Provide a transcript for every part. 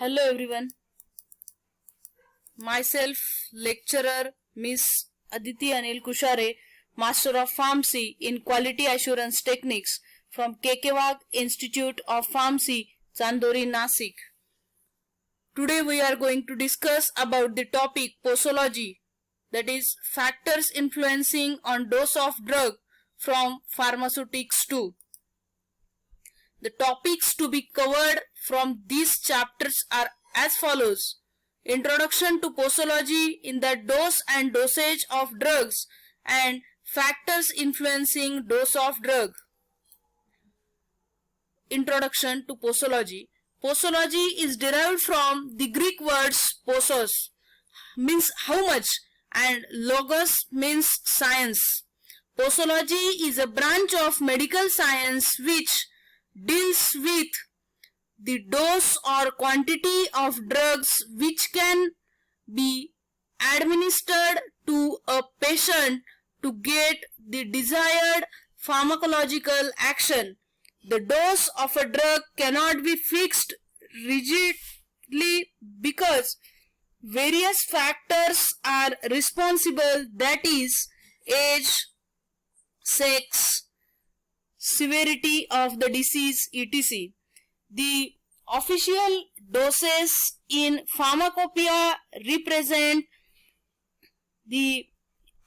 Hello everyone. Myself, lecturer Miss Aditi Anil Kushare, Master of Pharmacy in Quality Assurance Techniques from Kekewag Institute of Pharmacy, Chandori, Nasik. Today we are going to discuss about the topic posology, that is factors influencing on dose of drug from pharmaceutics 2. The topics to be covered from these chapters are as follows: Introduction to posology in the dose and dosage of drugs and factors influencing dose of drug. Introduction to posology. Posology is derived from the Greek words posos, means how much, and logos means science. Posology is a branch of medical science which deals with the dose or quantity of drugs which can be administered to a patient to get the desired pharmacological action. The dose of a drug cannot be fixed rigidly because various factors are responsible, that is, age, sex, severity of the disease, etc. The official doses in pharmacopoeia represent the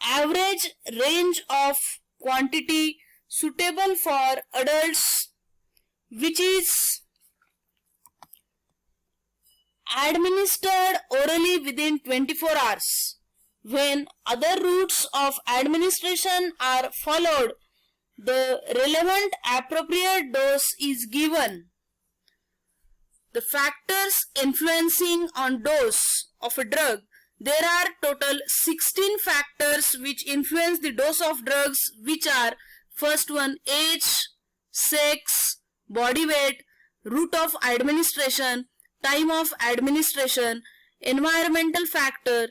average range of quantity suitable for adults, which is administered orally within 24 hours. When other routes of administration are followed, the relevant appropriate dose is given. The factors influencing on dose of a drug. There are total 16 factors which influence the dose of drugs, which are: first one, age, sex, body weight, route of administration, time of administration, environmental factor,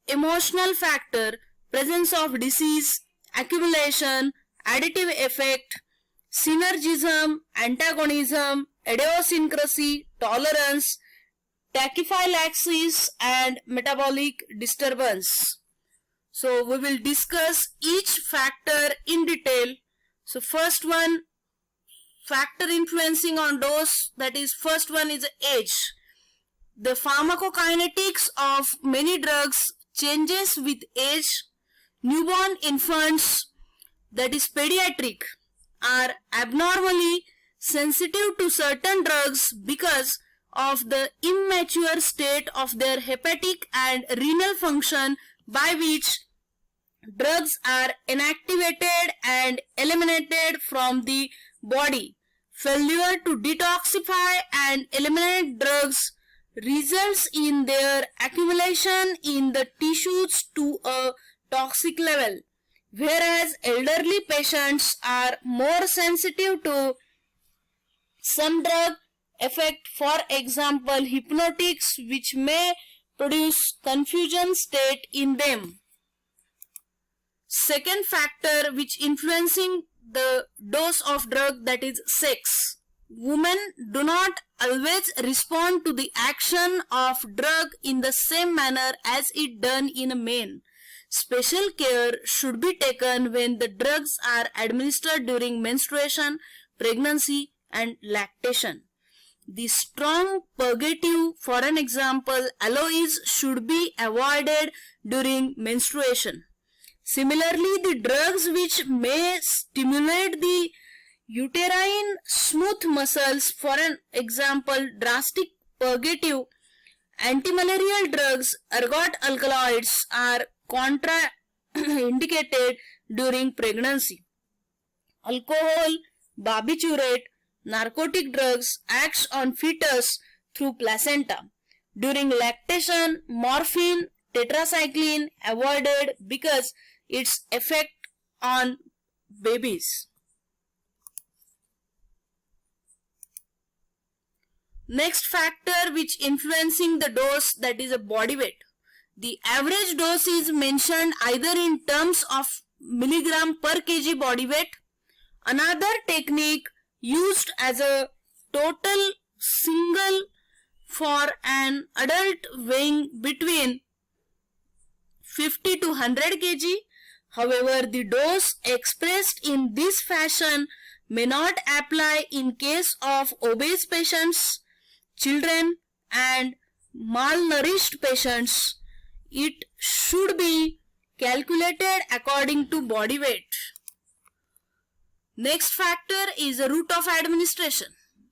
emotional factor, presence of disease, accumulation, additive effect, synergism, antagonism, idiosyncrasy, tolerance, tachyphylaxis, and metabolic disturbance. So we will discuss each factor in detail. So first one, factor influencing on dose, that is first one is age. The pharmacokinetics of many drugs changes with age. Newborn infants, that is pediatric, are abnormally sensitive to certain drugs because of the immature state of their hepatic and renal function, by which drugs are inactivated and eliminated from the body. Failure to detoxify and eliminate drugs results in their accumulation in the tissues to a toxic level, whereas elderly patients are more sensitive to some drug effect, for example hypnotics, which may produce confusion state in them. Second factor which influencing the dose of drug, that is sex. Women do not always respond to the action of drug in the same manner as it done in a man. Special care should be taken when the drugs are administered during menstruation, pregnancy, and lactation. The strong purgative, for an example aloes, should be avoided during menstruation. Similarly, the drugs which may stimulate the uterine smooth muscles, for an example drastic purgative, antimalarial drugs, ergot alkaloids, are contraindicated during pregnancy. Alcohol, barbiturate, narcotic drugs acts on fetus through placenta. During lactation, morphine, tetracycline avoided because its effect on babies. Next factor which influencing the dose, that is a body weight. The average dose is mentioned either in terms of milligram per kg body weight. Another technique used as a total single for an adult weighing between 50 to 100 kg. However, the dose expressed in this fashion may not apply in case of obese patients, children, and malnourished patients. It should be calculated according to body weight. Next factor is the route of administration.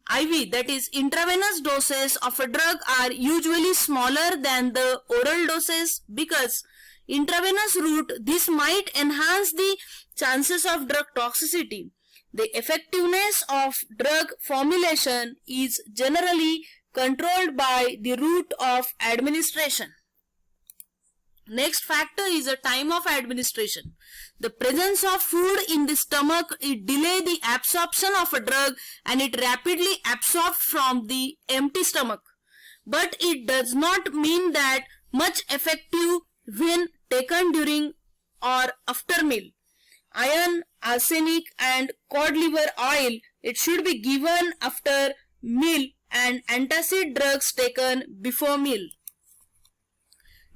IV, that is intravenous doses of a drug, are usually smaller than the oral doses because intravenous route, this might enhance the chances of drug toxicity. The effectiveness of drug formulation is generally controlled by the route of administration. Next factor is the time of administration. The presence of food in the stomach, it delay the absorption of a drug and it rapidly absorbs from the empty stomach. But it does not mean that much effective when taken during or after meal. Iron, arsenic and cod liver oil, it should be given after meal, and antacid drugs taken before meal.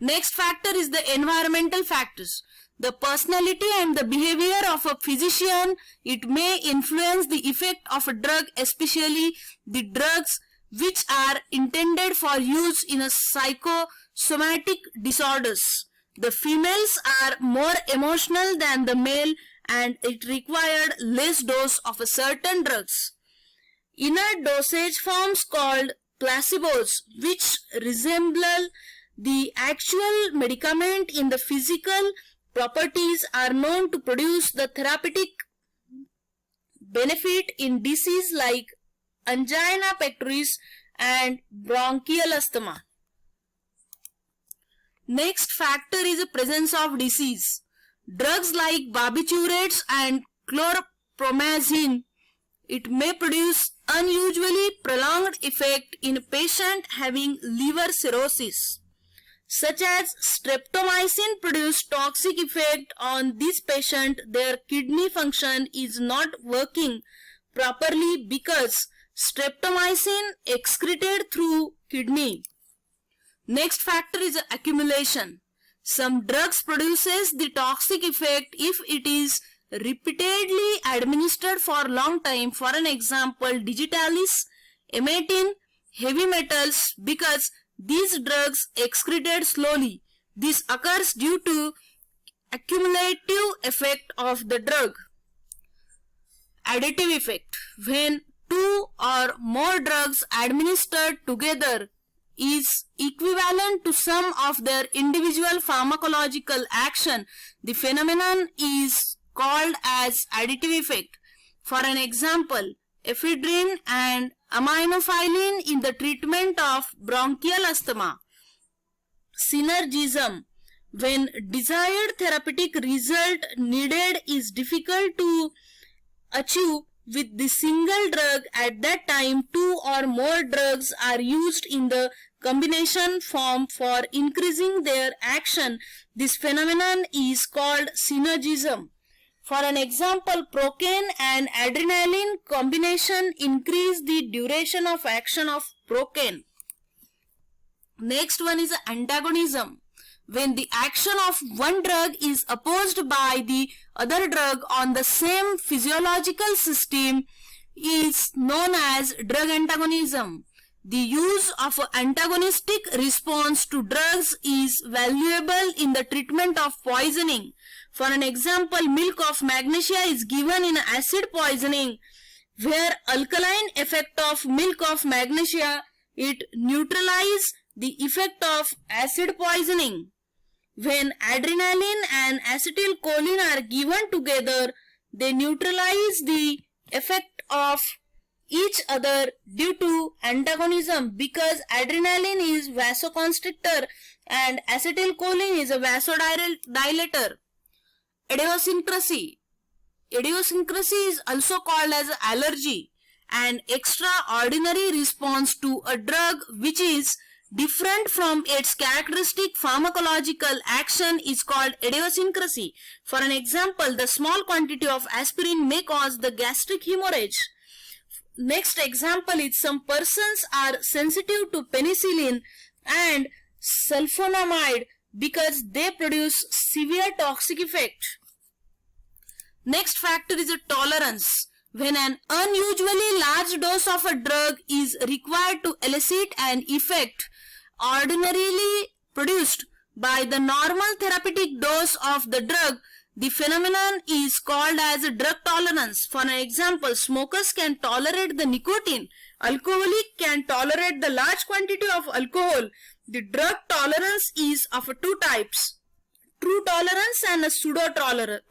Next factor is the environmental factors. The personality and the behavior of a physician, it may influence the effect of a drug, especially the drugs which are intended for use in a psychosomatic disorders. The females are more emotional than the male and it required less dose of a certain drugs. Inert dosage forms called placebos, which resemble the actual medicament in the physical properties, are known to produce the therapeutic benefit in disease like angina pectoris and bronchial asthma. Next factor is the presence of disease. Drugs like barbiturates and chlorpromazine, it may produce unusually prolonged effect in a patient having liver cirrhosis. Such as streptomycin produce toxic effect on this patient. Their kidney function is not working properly because streptomycin excreted through kidney. Next factor is accumulation. Some drugs produces the toxic effect if it is repeatedly administered for a long time. For an example, digitalis, emetin, heavy metals, because these drugs excreted slowly. This occurs due to accumulative effect of the drug. Additive effect. When two or more drugs administered together is equivalent to sum of their individual pharmacological action, the phenomenon is called as additive effect. For an example, ephedrine and aminophylline in the treatment of bronchial asthma. Synergism. When desired therapeutic result needed is difficult to achieve with the single drug, at that time two or more drugs are used in the combination form for increasing their action. This phenomenon is called synergism. For an example, procaine and adrenaline combination increase the duration of action of procaine. Next one is antagonism. When the action of one drug is opposed by the other drug on the same physiological system is known as drug antagonism. The use of antagonistic response to drugs is valuable in the treatment of poisoning. For an example, milk of magnesia is given in acid poisoning, where alkaline effect of milk of magnesia, it neutralizes the effect of acid poisoning. When adrenaline and acetylcholine are given together, they neutralize the effect of each other due to antagonism, because adrenaline is vasoconstrictor and acetylcholine is a vasodilator. Idiosyncrasy. Idiosyncrasy is also called as allergy, an extraordinary response to a drug which is different from its characteristic pharmacological action is called idiosyncrasy. For an example, the small quantity of aspirin may cause the gastric hemorrhage. next example is some persons are sensitive to penicillin and sulfonamide because they produce severe toxic effect. Next factor is a tolerance. When an unusually large dose of a drug is required to elicit an effect ordinarily produced by the normal therapeutic dose of the drug, the phenomenon is called as a drug tolerance. For an example, smokers can tolerate the nicotine. Alcoholic can tolerate the large quantity of alcohol. The drug tolerance is of two types: true tolerance and a pseudo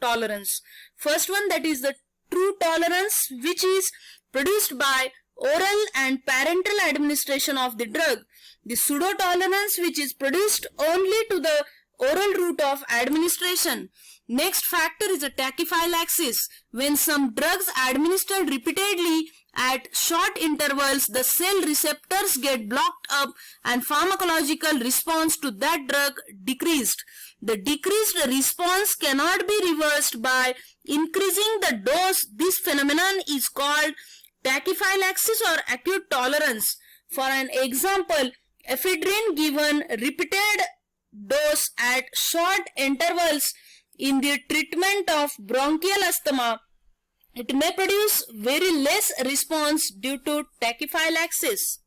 tolerance. First one, that is the true tolerance, which is produced by oral and parenteral administration of the drug. The pseudo tolerance, which is produced only to the oral route of administration. Next factor is a tachyphylaxis. When some drugs administered repeatedly at short intervals, the cell receptors get blocked up and pharmacological response to that drug decreased. The decreased response cannot be reversed by increasing the dose. This phenomenon is called tachyphylaxis or acute tolerance. For an example, ephedrine given repeated dose at short intervals in the treatment of bronchial asthma, it may produce very less response due to tachyphylaxis.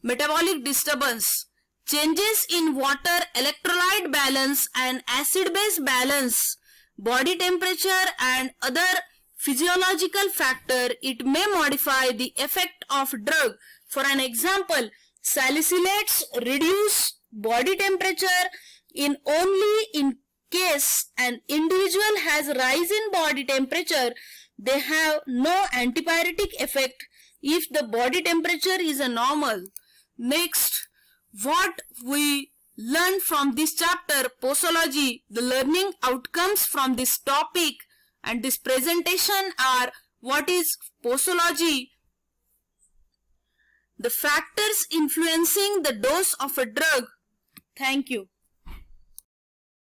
Metabolic disturbance. Changes in water electrolyte balance and acid-base balance, body temperature and other physiological factor, it may modify the effect of drug. For an example, salicylates reduce body temperature only in case an individual has rise in body temperature. They have no antipyretic effect if the body temperature is a normal. Next, what we learned from this chapter, posology, the learning outcomes from this topic and this presentation are: what is posology, the factors influencing the dose of a drug. Thank you.